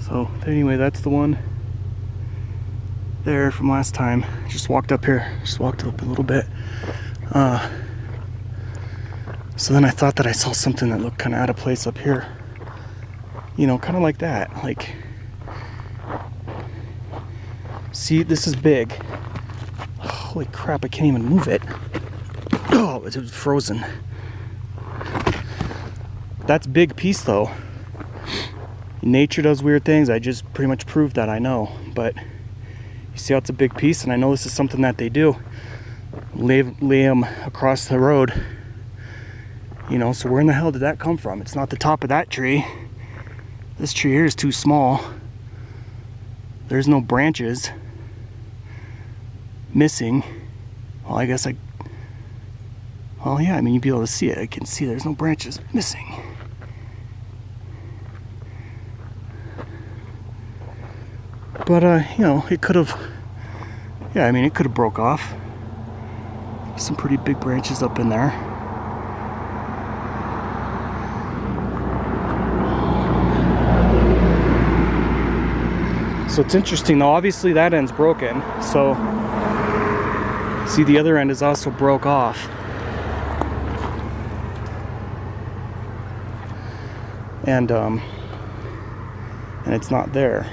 So anyway, that's the one there from last time. Just walked up here, just walked up a little bit. So then I thought that I saw something that looked kind of out of place up here. You know, kind of like that. Like, see, this is big. Holy crap, I can't even move it. Oh, it was frozen. That's a big piece though. Nature does weird things. I just pretty much proved that, I know. But you see how it's a big piece, and I know this is something that they do. Lay them across the road. You know, so where in the hell did that come from? It's not the top of that tree. This tree here is too small. There's no branches missing. Well, I guess well, yeah, I mean, you'd be able to see it. I can see there's no branches missing. But, you know, it could have, yeah, I mean, it could have broke off. Some pretty big branches up in there. So it's interesting though, obviously that end's broken. So, see, the other end is also broke off. And it's not there.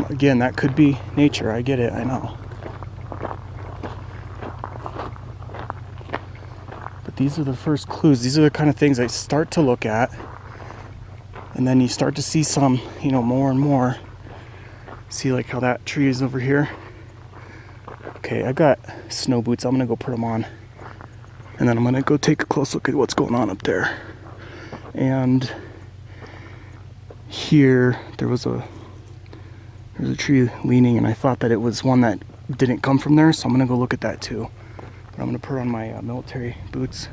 Again, that could be nature. I get it. I know. But these are the first clues. These are the kind of things I start to look at. And then you start to see some, you know, more and more. See, like how that tree is over here. Okay, I've got snow boots. I'm going to go put them on. And then I'm going to go take a close look at what's going on up there. And here, there's a tree leaning, and I thought that it was one that didn't come from there, so I'm gonna go look at that too. But I'm gonna put on my military boots.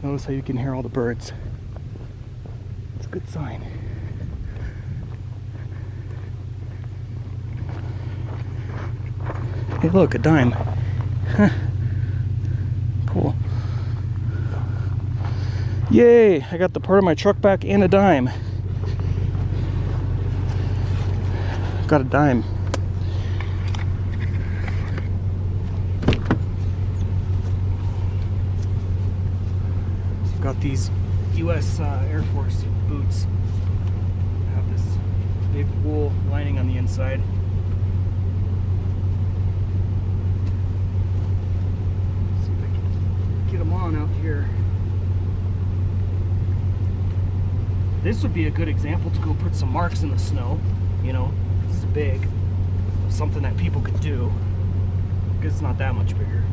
Notice how you can hear all the birds. It's a good sign. Hey look, a dime. Huh. Cool. Yay! I got the part of my truck back and a dime. Got a dime. Got these U.S. Air Force boots. Have this big wool lining on the inside. See if I can get them on out here. This would be a good example to go put some marks in the snow, you know. This is big, something that people could do, because it's not that much bigger.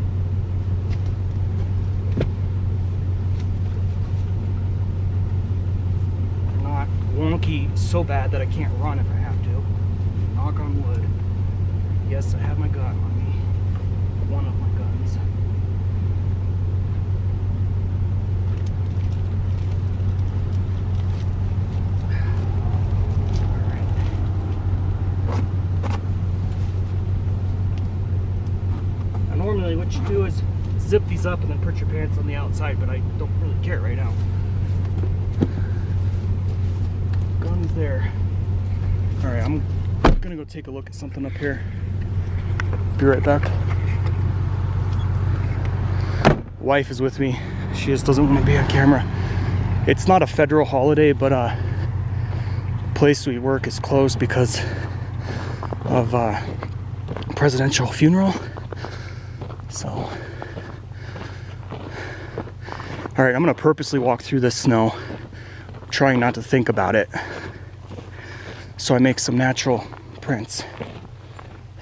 Not wonky so bad that I can't run if I have to. Knock on wood. Yes, I have my gun on me. One of my guns. Normally what you do is zip these up and then put your pants on the outside, but I don't really care right now. Gun's there. Alright, I'm gonna go take a look at something up here. Be right back. Wife is with me. She just doesn't want to be on camera. It's not a federal holiday, but the place we work is closed because of presidential funeral. So, all right, I'm gonna purposely walk through this snow, trying not to think about it, so I make some natural prints.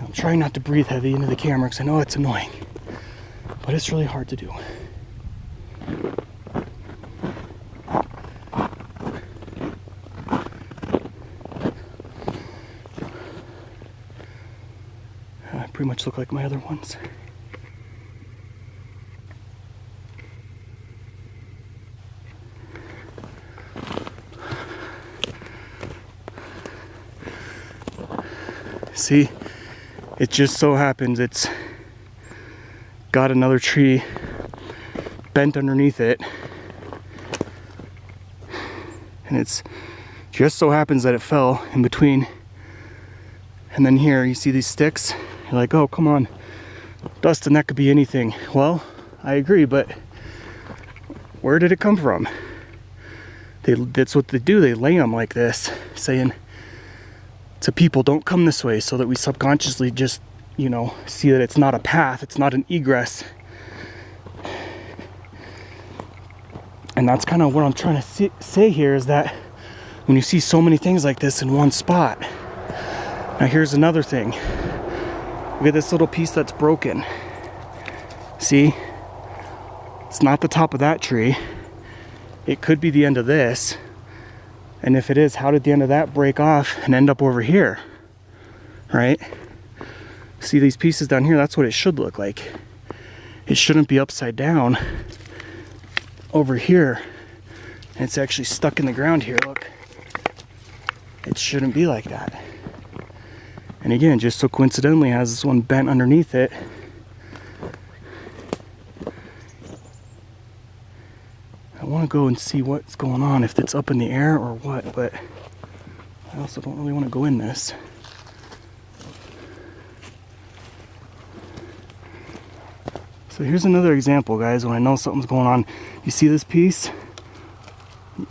I'm trying not to breathe heavy into the camera because I know it's annoying, but it's really hard to do. I pretty much look like my other ones. See, it just so happens it's got another tree bent underneath it. And it's just so happens that it fell in between. And then here you see these sticks. You're like, oh, come on, Dustin, that could be anything. Well, I agree, but where did it come from? That's what they do. They lay them like this, saying to people, don't come this way, so that we subconsciously just, you know, see that it's not a path, it's not an egress. And that's kind of what I'm trying to say here, is that when you see so many things like this in one spot. Now here's another thing. Look at this little piece that's broken. See? It's not the top of that tree. It could be the end of this. And if it is, how did the end of that break off and end up over here? Right? See these pieces down here? That's what it should look like. It shouldn't be upside down over here. And it's actually stuck in the ground here, look. It shouldn't be like that. And again, just so coincidentally has this one bent underneath it. I want to go and see what's going on, if it's up in the air or what, but I also don't really want to go in this. So here's another example, guys, when I know something's going on. You see this piece?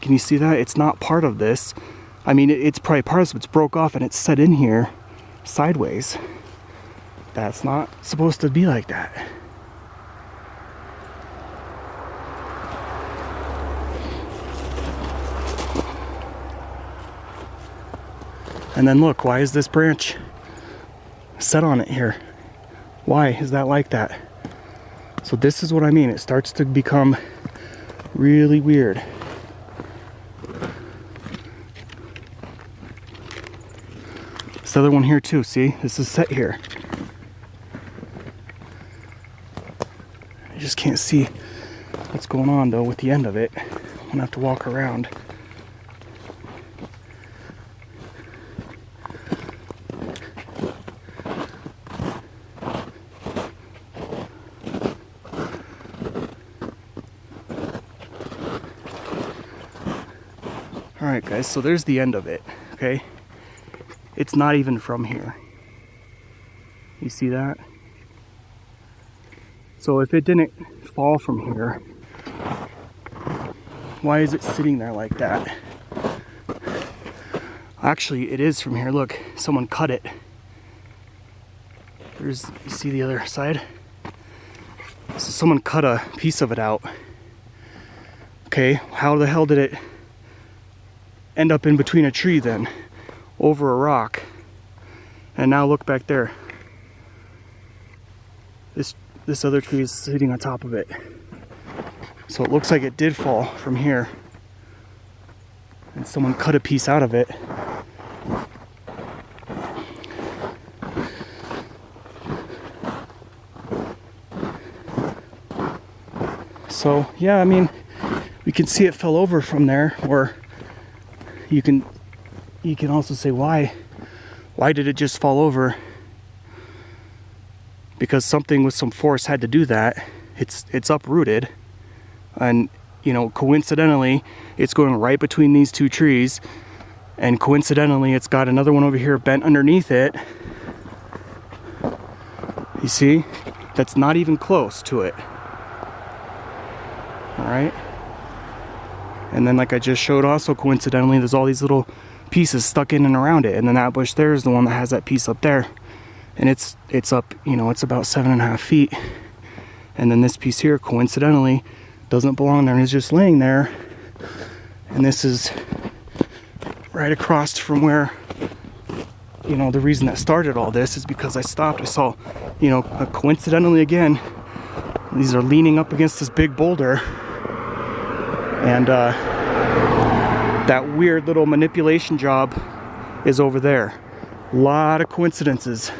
Can you see that? It's not part of this. I mean, it's probably part of it, but it's broke off and it's set in here sideways. That's not supposed to be like that. And then look, why is this branch set on it here? Why is that like that? So this is what I mean. It starts to become really weird. This other one here too, see? This is set here. I just can't see what's going on though with the end of it. I'm gonna have to walk around. Alright guys, so there's the end of it, okay? It's not even from here. You see that? So if it didn't fall from here, why is it sitting there like that? Actually, it is from here. Look, someone cut it. You see the other side? So someone cut a piece of it out. Okay, how the hell did it end up in between a tree then? Over a rock. And now look back there. This other tree is sitting on top of it. So it looks like it did fall from here. And someone cut a piece out of it. So yeah, I mean, we can see it fell over from there, or you can also say why did it just fall over? Because something with some force had to do that. It's uprooted, and you know, coincidentally it's going right between these two trees, and coincidentally it's got another one over here bent underneath it. You see, that's not even close to it. All right, and then like I just showed, also coincidentally there's all these little pieces stuck in and around it, and then that bush there is the one that has that piece up there, and it's up, you know, it's about 7.5 feet, and then this piece here coincidentally doesn't belong there and is just laying there, and this is right across from where, you know, the reason that started all this is because I stopped. I saw, you know, coincidentally again, these are leaning up against this big boulder, and that weird little manipulation job is over there. A lot of coincidences.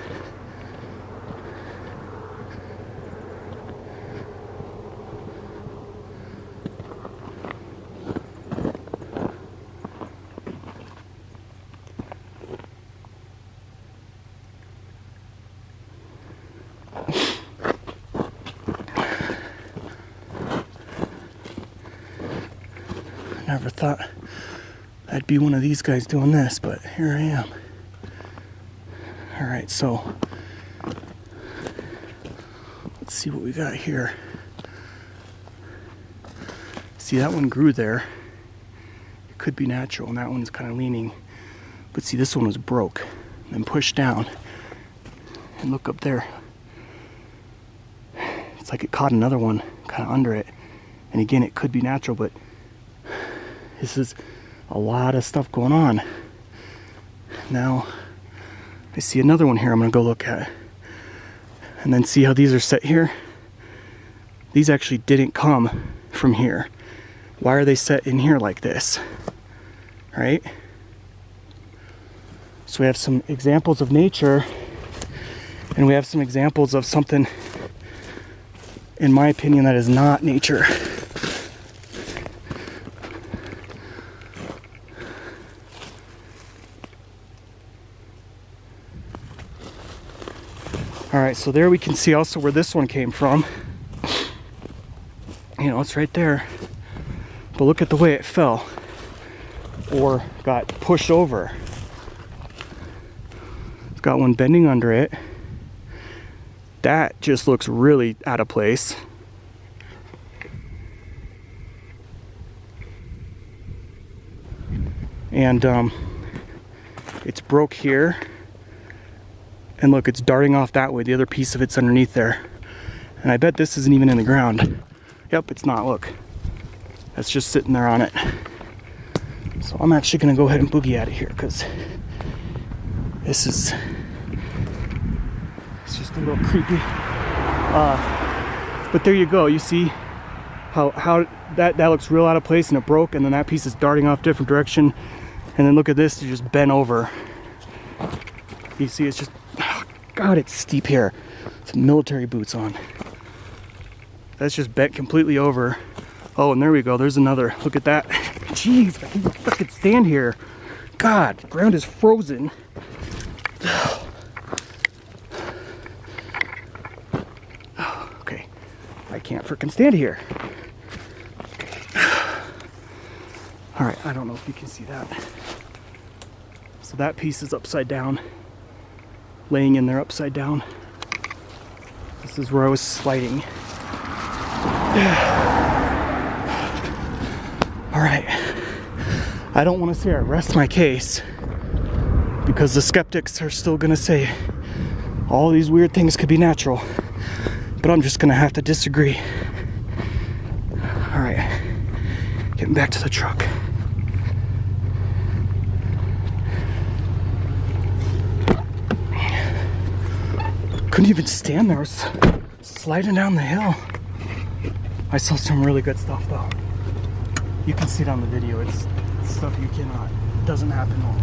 Never thought I'd be one of these guys doing this, but here I am. Alright, so let's see what we got here. See, that one grew there. It could be natural, and that one's kind of leaning. But see, this one was broke and pushed down. And look up there. It's like it caught another one kind of under it. And again, it could be natural, but this is a lot of stuff going on. Now, I see another one here I'm gonna go look at. And then see how these are set here? These actually didn't come from here. Why are they set in here like this? Right? So we have some examples of nature, and we have some examples of something, in my opinion, that is not nature. Alright, so there we can see also where this one came from. You know, it's right there. But look at the way it fell, or got pushed over. It's got one bending under it. That just looks really out of place. And it's broke here. And look, it's darting off that way. The other piece of it's underneath there. And I bet this isn't even in the ground. Yep, it's not, look. That's just sitting there on it. So I'm actually gonna go ahead and boogie out of here, because it's just a little creepy. But there you go. You see how that looks real out of place, and it broke, and then that piece is darting off different direction. And then look at this, it's just bent over. You see, it's just, oh God, it's steep here. Some military boots on. That's just bent completely over. Oh, and there we go. There's another. Look at that. Jeez, I can't fucking stand here. God, the ground is frozen. Okay, I can't freaking stand here. All right, I don't know if you can see that. So that piece is upside down, laying in there upside down. This is where I was sliding. All right, I don't want to say I rest my case, because the skeptics are still gonna say all these weird things could be natural, but I'm just gonna have to disagree. All right, getting back to the truck. Couldn't even stand there, I was sliding down the hill. I saw some really good stuff though. You can see it on the video. It's stuff you cannot, it doesn't happen normal.